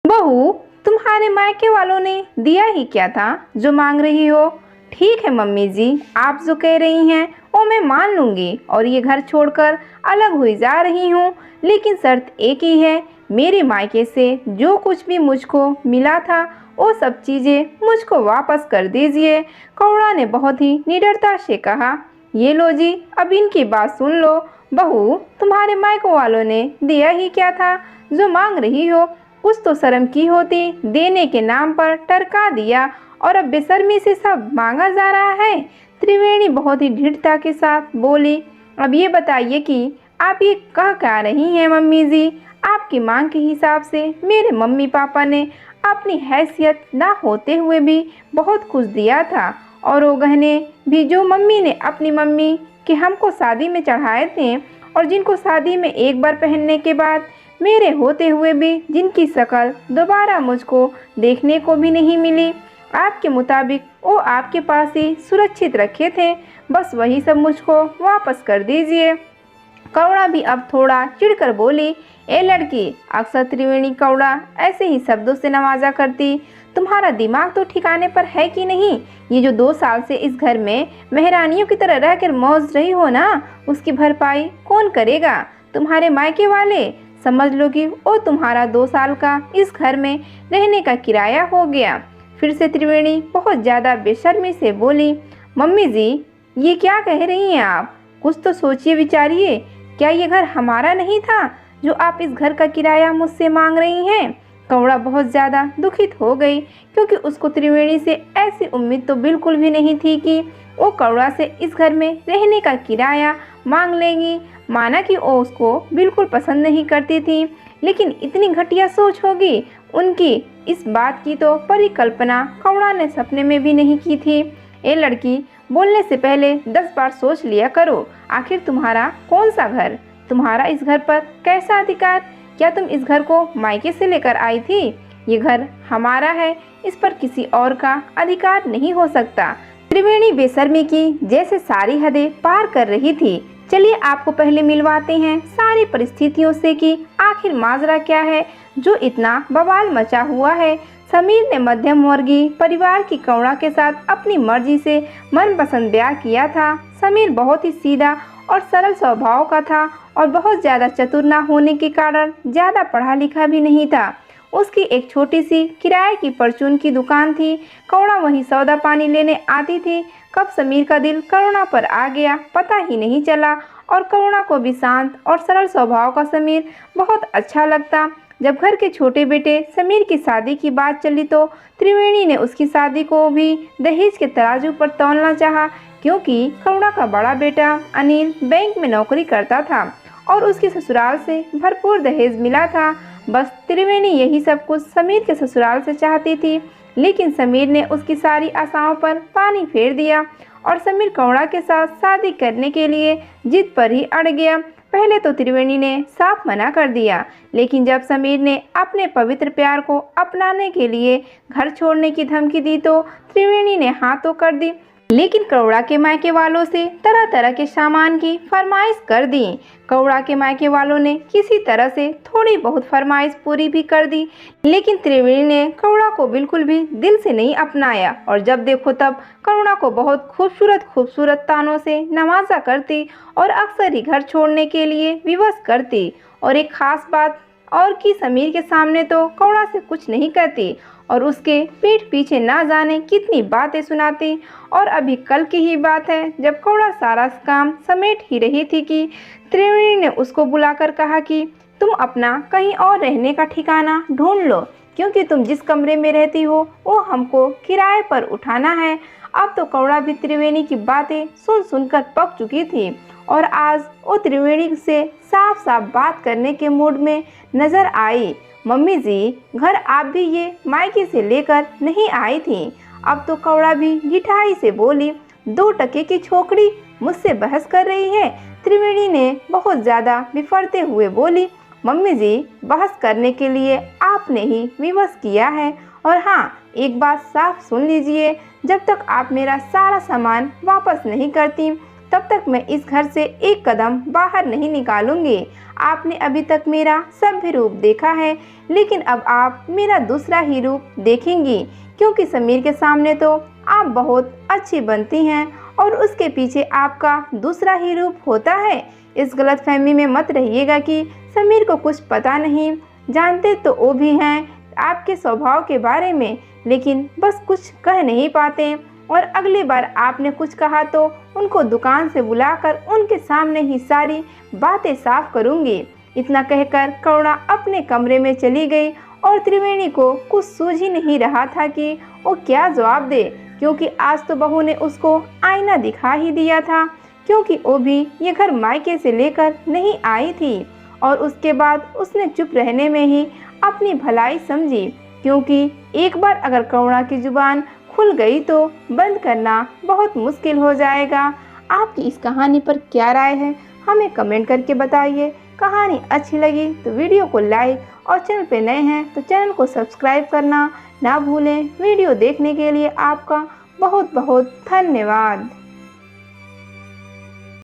बहू, तुम्हारे मायके वालों ने दिया ही क्या था जो मांग रही हो। ठीक है मम्मी जी, आप जो कह रही हैं वो मैं मान लूंगी और ये घर छोड़कर अलग हुई जा रही हूँ, लेकिन शर्त एक ही है, मेरे मायके से जो कुछ भी मुझको मिला था वो सब चीज़ें मुझको वापस कर दीजिए। कौड़ा ने बहुत ही निडरता से कहा। ये लो जी, अब इनकी बात सुन लो। बहू, तुम्हारे मायके वालों ने दिया ही क्या था जो मांग रही हो। कुछ तो शर्म की होती, देने के नाम पर टरका दिया और अब बेशर्मी से सब मांगा जा रहा है। त्रिवेणी बहुत ही दृढ़ता के साथ बोली। अब ये बताइए कि आप ये कह क्या रही हैं मम्मी जी। आपकी मांग के हिसाब से मेरे मम्मी पापा ने अपनी हैसियत ना होते हुए भी बहुत कुछ दिया था, और वो गहने भी जो मम्मी ने अपनी मम्मी के हमको शादी में चढ़ाए थे और जिनको शादी में एक बार पहनने के बाद मेरे होते हुए भी जिनकी शक्ल दोबारा मुझको देखने को भी नहीं मिली, आपके मुताबिक वो आपके पास ही सुरक्षित रखे थे। बस वही सब मुझको वापस कर दीजिए। कौड़ा भी अब थोड़ा चिढ़कर बोली। ए लड़की, अक्सर त्रिवेणी कौड़ा ऐसे ही शब्दों से नवाजा करती। तुम्हारा दिमाग तो ठिकाने पर है कि नहीं। ये जो 2 साल से इस घर में मेहरानियों की तरह रहकर मौज रही हो ना, उसकी भरपाई कौन करेगा। तुम्हारे मायके वाले। समझ लो कि वो तुम्हारा 2 साल का इस घर में रहने का किराया हो गया। फिर से त्रिवेणी बहुत ज़्यादा बेशर्मी से बोली। मम्मी जी, ये क्या कह रही हैं आप। कुछ तो सोचिए विचारिए। क्या ये घर हमारा नहीं था जो आप इस घर का किराया मुझसे मांग रही हैं। कौड़ा बहुत ज़्यादा दुखित हो गई, क्योंकि उसको त्रिवेणी से ऐसी उम्मीद तो बिल्कुल भी नहीं थी कि वो कौड़ा से इस घर में रहने का किराया मांग लेगी। माना कि वो उसको बिल्कुल पसंद नहीं करती थी, लेकिन इतनी घटिया सोच होगी उनकी, इस बात की तो परिकल्पना कौड़ा ने सपने में भी नहीं की थी। ए लड़की, बोलने से पहले 10 बार सोच लिया करो। आखिर तुम्हारा कौन सा घर, तुम्हारा इस घर पर कैसा अधिकार। क्या तुम इस घर को मायके से लेकर आई थी। ये घर हमारा है, इस पर किसी और का अधिकार नहीं हो सकता। त्रिवेणी बेशर्मी की जैसे सारी हदें पार कर रही थी। चलिए आपको पहले मिलवाते हैं सारी परिस्थितियों से कि आखिर माजरा क्या है जो इतना बवाल मचा हुआ है। समीर ने मध्यम वर्गीय परिवार की कौड़ा के साथ अपनी मर्जी से मनपसंद ब्याह किया था। समीर बहुत ही सीधा और सरल स्वभाव का था और बहुत ज़्यादा चतुर न होने के कारण ज़्यादा पढ़ा लिखा भी नहीं था। उसकी एक छोटी सी किराए की परचून की दुकान थी। कौड़ा वहीं सौदा पानी लेने आती थी। कब समीर का दिल करुणा पर आ गया पता ही नहीं चला, और करुणा को भी शांत और सरल स्वभाव का समीर बहुत अच्छा लगता। जब घर के छोटे बेटे समीर की शादी की बात चली तो त्रिवेणी ने उसकी शादी को भी दहेज के तराजू पर तौलना चाहा, क्योंकि करुणा का बड़ा बेटा अनिल बैंक में नौकरी करता था और उसके ससुराल से भरपूर दहेज मिला था। बस त्रिवेणी यही सब कुछ समीर के ससुराल से चाहती थी, लेकिन समीर ने उसकी सारी आशाओं पर पानी फेर दिया और समीर कौड़ा के साथ शादी करने के लिए जिद पर ही अड़ गया। पहले तो त्रिवेणी ने साफ मना कर दिया, लेकिन जब समीर ने अपने पवित्र प्यार को अपनाने के लिए घर छोड़ने की धमकी दी तो त्रिवेणी ने हाँ तो कर दी, लेकिन कौड़ा के मायके वालों से तरह तरह के सामान की फरमाइश कर दी। कौड़ा के मायके वालों ने किसी तरह से थोड़ी बहुत फरमाइश पूरी भी कर दी, लेकिन त्रिवेणी ने कौड़ा को बिल्कुल भी दिल से नहीं अपनाया और जब देखो तब कौड़ा को बहुत खूबसूरत खूबसूरत तानों से नवाजा करती और अक्सर ही घर छोड़ने के लिए विवश करती। और एक खास बात और कि समीर के सामने तो कौड़ा से कुछ नहीं कहती और उसके पीठ पीछे ना जाने कितनी बातें सुनाती। और अभी कल की ही बात है जब कौड़ा सारा काम समेट ही रही थी कि त्रिवेणी ने उसको बुलाकर कहा कि तुम अपना कहीं और रहने का ठिकाना ढूंढ लो, क्योंकि तुम जिस कमरे में रहती हो वो हमको किराए पर उठाना है। अब तो कौड़ा भी त्रिवेणी की बातें सुन सुनकर पक चुकी थी और आज वो त्रिवेणी से साफ साफ बात करने के मूड में नजर आई। मम्मी जी, घर आप भी ये मायके से लेकर नहीं आई थी। अब तो कौड़ा भी गिठाई से बोली। 2 टके की छोकरी मुझसे बहस कर रही है। त्रिवेणी ने बहुत ज़्यादा बिफरते हुए बोली। मम्मी जी, बहस करने के लिए आपने ही विवश किया है। और हाँ, एक बात साफ सुन लीजिए, जब तक आप मेरा सारा सामान वापस नहीं करती तब तक मैं इस घर से एक कदम बाहर नहीं निकालूंगी। आपने अभी तक मेरा सभ्य रूप देखा है, लेकिन अब आप मेरा दूसरा ही रूप देखेंगी, क्योंकि समीर के सामने तो आप बहुत अच्छी बनती हैं और उसके पीछे आपका दूसरा ही रूप होता है। इस गलतफहमी में मत रहिएगा कि समीर को कुछ पता नहीं, जानते तो वो भी हैं आपके स्वभाव के बारे में, लेकिन बस कुछ कह नहीं पाते। और अगली बार आपने कुछ कहा तो उनको दुकान से बुलाकर उनके सामने ही सारी बातें साफ करूंगी। इतना कहकर करुणा अपने कमरे में चली गई और त्रिवेणी को कुछ सूझ ही नहीं रहा था कि वो क्या जवाब दे, क्योंकि आज तो बहू ने उसको आईना दिखा ही दिया था, क्योंकि वो भी ये घर मायके से लेकर नहीं आई थी। और उसके बाद उसने चुप रहने में ही अपनी भलाई समझी, क्योंकि एक बार अगर करुणा की जुबान खुल गई तो बंद करना बहुत मुश्किल हो जाएगा। आपकी इस कहानी पर क्या राय है, हमें कमेंट करके बताइए। कहानी अच्छी लगी तो वीडियो को लाइक और चैनल पे नए हैं तो चैनल को सब्सक्राइब करना ना भूलें। वीडियो देखने के लिए आपका बहुत बहुत धन्यवाद।